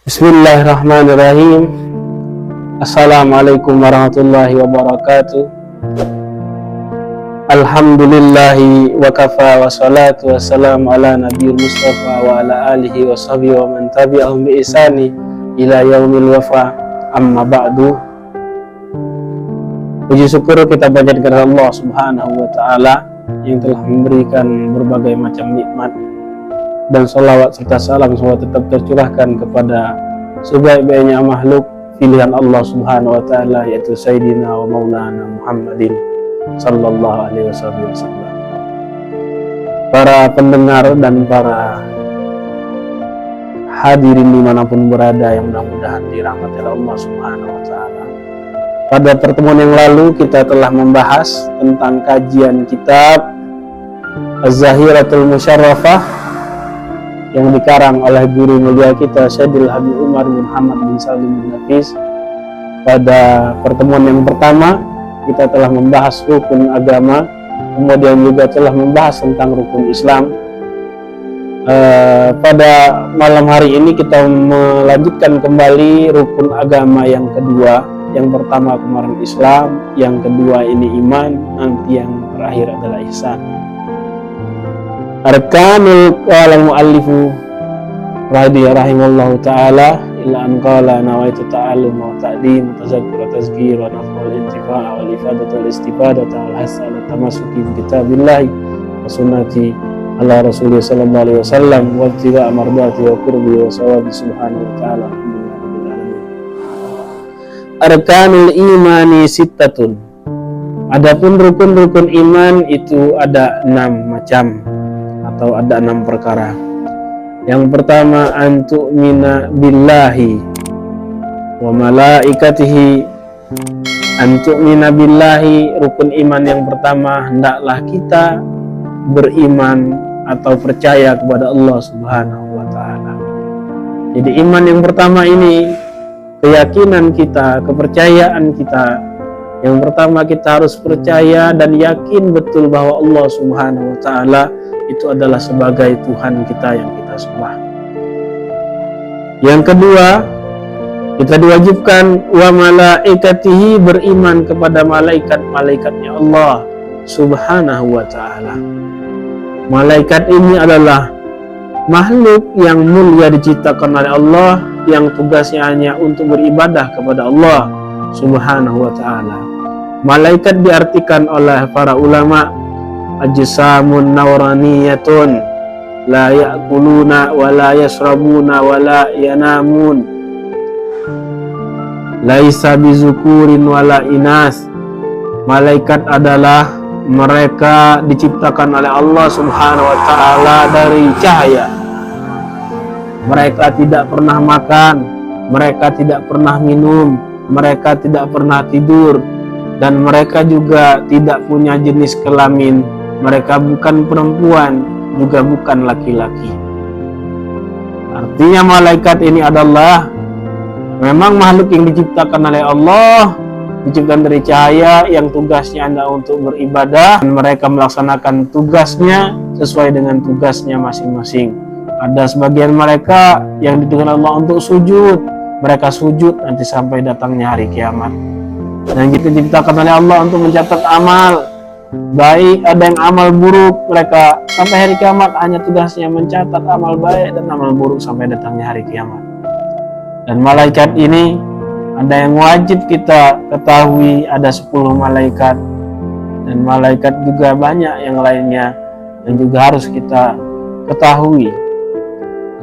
Bismillahirrahmanirrahim. Assalamualaikum warahmatullahi wabarakatuh. Alhamdulillahi wa kafa wa salatu wa salam ala nabiyil mustafa wa ala alihi wa sahbihi wa man tabi'ahum bi ihsani ila yaumil wafa, amma ba'du. Puji syukur kita panjatkan Allah subhanahu wa ta'ala yang telah memberikan berbagai macam nikmat, dan salawat serta salam semua tetap tercurahkan kepada sebaik-baiknya makhluk pilihan Allah subhanahu wa ta'ala, yaitu Sayyidina wa Maulana Muhammadin sallallahu alaihi wasallam. Para pendengar dan para hadirin dimanapun berada yang mudah-mudahan dirahmati Allah subhanahu wa ta'ala, pada pertemuan yang lalu kita telah membahas tentang kajian kitab Az-Zahiratul Musyarrafah yang dikarang oleh guru mulia kita Syedil Habib Umar bin Muhammad bin Salim bin Hafiz. Pada pertemuan yang pertama kita telah membahas rukun agama, kemudian juga telah membahas tentang rukun Islam. Pada malam hari ini kita melanjutkan kembali rukun agama yang kedua. Yang pertama kemarin Islam, yang kedua ini iman, nanti yang terakhir adalah ihsan. Arkanul qala muallifu rahimallahu ta'ala illa an qala nawaitu ta'allum wa ta'lim wa tazakkur wa tazkir wa naf'ul intifa' wa ifadatu wal istifadatu wal hasal tamassuki bi kitabillahi wa sunnati ala rasulih sallallahu alaihi wasallam wa ittiba' mardati wa qurbi wa sawabi subhanahu wa ta'ala. Arkanul imani sittatun. Adapun rukun-rukun iman itu ada 6 macam atau ada 6 perkara. Yang pertama, antu'mina billahi wa malaikatihi. Antu'mina billahi, rukun iman yang pertama, hendaklah kita beriman atau percaya kepada Allah subhanahu wa ta'ala. Jadi iman yang pertama ini keyakinan kita, kepercayaan kita. Yang pertama kita harus percaya dan yakin betul bahwa Allah subhanahu wa ta'ala itu adalah sebagai Tuhan kita yang kita sembah. Yang kedua, kita diwajibkan wa malaikatihi, beriman kepada malaikat-malaikatnya Allah subhanahu wa ta'ala. Malaikat ini adalah makhluk yang mulia diciptakan oleh Allah, yang tugasnya hanya untuk beribadah kepada Allah subhanahu wa ta'ala. Malaikat diartikan oleh para ulama ajsamun nawraniyatun la ya'kuluna wa la yashrabuna wa la yanamun laisa bizukurin wa la inas. Malaikat adalah mereka diciptakan oleh Allah subhanahu wa ta'ala dari cahaya. Mereka tidak pernah makan, mereka tidak pernah minum, mereka tidak pernah tidur, dan mereka juga tidak punya jenis kelamin. Mereka bukan perempuan, juga bukan laki-laki. Artinya malaikat ini adalah memang makhluk yang diciptakan oleh Allah, diciptakan dari cahaya, yang tugasnya adalah untuk beribadah, dan mereka melaksanakan tugasnya sesuai dengan tugasnya masing-masing. Ada sebagian mereka yang ditugaskan Allah untuk sujud, mereka sujud nanti sampai datangnya hari kiamat. Dan kita diciptakan oleh Allah untuk mencatat amal baik, ada yang amal buruk, mereka sampai hari kiamat hanya tugasnya mencatat amal baik dan amal buruk sampai datangnya hari kiamat. Dan malaikat ini ada yang wajib kita ketahui, ada 10 malaikat, dan malaikat juga banyak yang lainnya yang juga harus kita ketahui.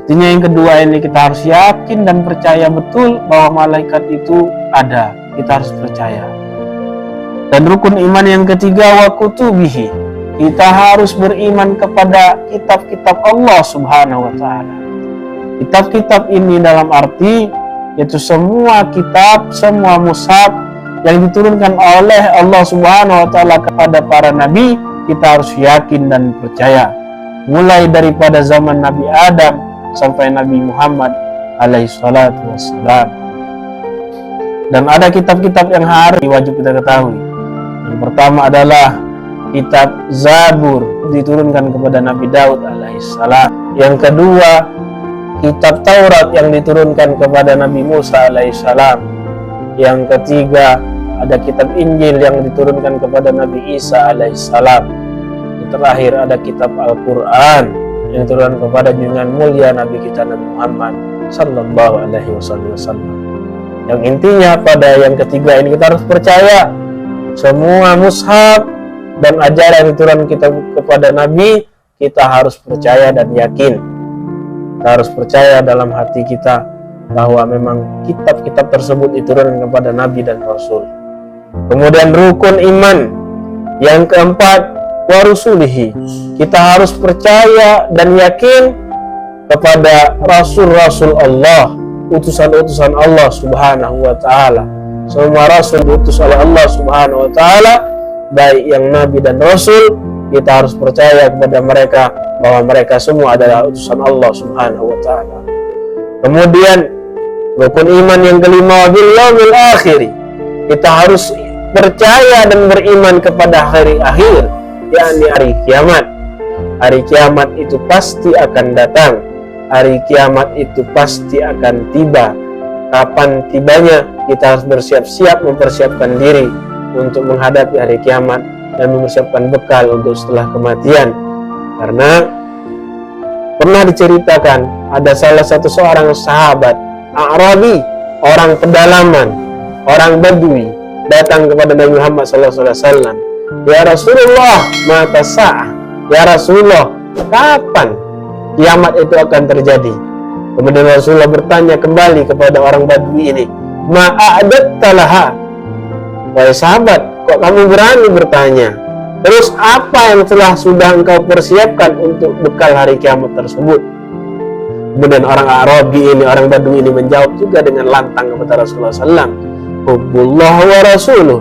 Artinya yang kedua ini kita harus yakin dan percaya betul bahwa malaikat itu ada, kita harus percaya. Dan rukun iman yang ketiga wa kutubihi, kita harus beriman kepada kitab-kitab Allah subhanahu wa ta'ala. Kitab-kitab ini dalam arti yaitu semua kitab, semua mushaf yang diturunkan oleh Allah subhanahu wa ta'ala kepada para nabi, kita harus yakin dan percaya. Mulai daripada zaman Nabi Adam sampai Nabi Muhammad alaihi salatu wassalam. Dan ada kitab-kitab yang harus wajib kita ketahui. Yang pertama adalah kitab Zabur, diturunkan kepada Nabi Daud alaihissalam. Yang kedua, kitab Taurat yang diturunkan kepada Nabi Musa alaihissalam. Yang ketiga, ada kitab Injil yang diturunkan kepada Nabi Isa alaihissalam. Yang terakhir, ada kitab Al-Quran yang diturunkan kepada junjungan mulia Nabi kita Nabi Muhammad sallallahu alaihi wasallam. Yang intinya pada yang ketiga ini kita harus percaya semua mushaf dan ajaran yang diturunkan kita kepada Nabi, kita harus percaya dan yakin. Kita harus percaya dalam hati kita bahwa memang kitab-kitab tersebut diturunkan kepada Nabi dan Rasul. Kemudian rukun iman yang keempat, wa rusulihi. Kita harus percaya dan yakin kepada rasul-rasul Allah, utusan-utusan Allah Subhanahu wa taala. Semua rasul diutus oleh Allah Subhanahu wa taala, baik yang nabi dan rasul, kita harus percaya kepada mereka bahwa mereka semua adalah utusan Allah Subhanahu wa taala. Kemudian rukun iman yang kelima, bil yaumil akhir. Kita harus percaya dan beriman kepada hari akhir, yakni hari kiamat. Hari kiamat itu pasti akan datang. Hari kiamat itu pasti akan tiba. Kapan tibanya, kita harus bersiap-siap mempersiapkan diri untuk menghadapi hari kiamat dan mempersiapkan bekal untuk setelah kematian. Karena pernah diceritakan ada salah satu seorang sahabat A'rabi, orang pedalaman, orang Badui, datang kepada Nabi Muhammad SAW. Ya Rasulullah, mata sa'ah. Ya Rasulullah, kapan kiamat itu akan terjadi? Kemudian Rasulullah bertanya kembali kepada orang Badui ini, ma'adatta laha. Wahai sahabat, kok kamu berani bertanya? Terus apa yang sudah engkau persiapkan untuk bekal hari kiamat tersebut? Kemudian orang Arabi ini, orang Badui ini menjawab juga dengan lantang kepada Rasulullah SAW. Hubbullah wa rasuluh.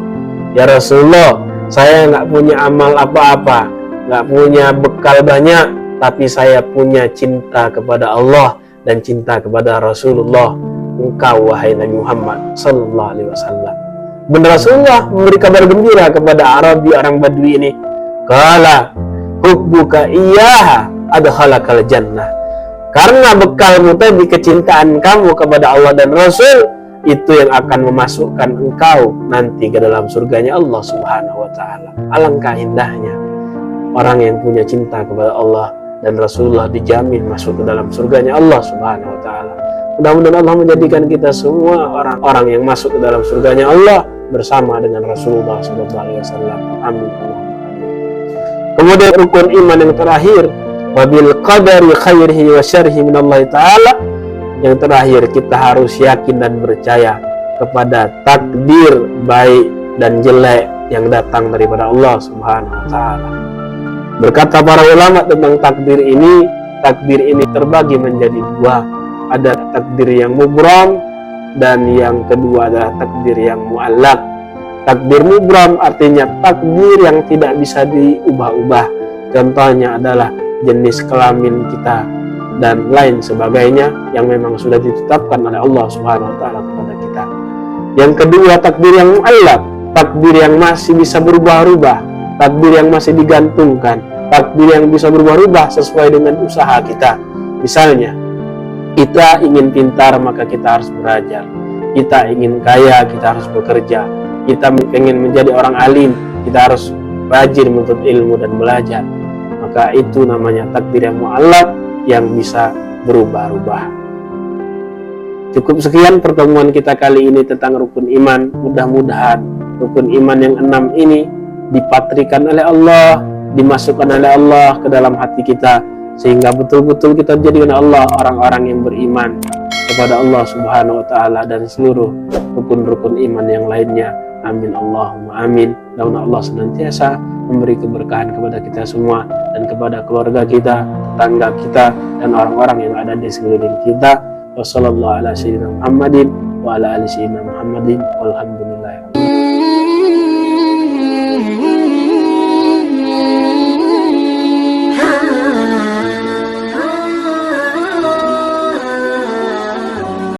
Ya Rasulullah, saya nggak punya amal apa-apa, nggak punya bekal banyak, tapi saya punya cinta kepada Allah dan cinta kepada Rasulullah, engkau wahai Nabi Muhammad sallallahu alaihi wasallam. Benar, Rasulullah memberi kabar gembira kepada Arabi, orang Badui ini. Qala hubbuka iyyaha adkhalakal jannah. Karena bekalmu tadi, kecintaan kamu kepada Allah dan Rasul, itu yang akan memasukkan engkau nanti ke dalam surganya Allah Subhanahu wa taala. Alangkah indahnya orang yang punya cinta kepada Allah dan Rasulullah dijamin masuk ke dalam surganya Allah Subhanahu wa taala. Mudah-mudahan Allah menjadikan kita semua orang-orang yang masuk ke dalam surganya Allah bersama dengan Rasulullah SAW. Amin. Kemudian rukun iman yang terakhir, wabil qadari khairihi wa syarrihi minallahi ta'ala. Yang terakhir, kita harus yakin dan percaya kepada takdir baik dan jelek yang datang daripada Allah Subhanahu wa taala. Berkata para ulama tentang takdir ini terbagi menjadi dua. Ada takdir yang mubram dan yang kedua adalah takdir yang mu'allaq. Takdir mubram artinya takdir yang tidak bisa diubah-ubah. Contohnya adalah jenis kelamin kita dan lain sebagainya yang memang sudah ditetapkan oleh Allah Subhanahu wa taala kepada kita. Yang kedua, takdir yang mu'allaq, takdir yang masih bisa berubah-ubah, takdir yang masih digantungkan, takdir yang bisa berubah-ubah sesuai dengan usaha kita. Misalnya, kita ingin pintar maka kita harus belajar. Kita ingin kaya, kita harus bekerja. Kita ingin menjadi orang alim, kita harus rajin menuntut ilmu dan belajar. Maka itu namanya takdir yang mu'allaq yang bisa berubah-ubah. Cukup sekian pertemuan kita kali ini tentang rukun iman. Mudah-mudahan rukun iman yang 6 ini dipatrikan oleh Allah, dimasukkan oleh Allah ke dalam hati kita, sehingga betul-betul kita jadikan Allah orang-orang yang beriman kepada Allah Subhanahu wa taala dan seluruh rukun-rukun iman yang lainnya. Amin Allahumma amin. Dan Allah senantiasa memberi keberkahan kepada kita semua dan kepada keluarga kita, tetangga kita, dan orang-orang yang ada di sekeliling kita. Wassallallahu ala sayyidina Muhammadin wa ala ali sayyidina Muhammadin walhamdulillah.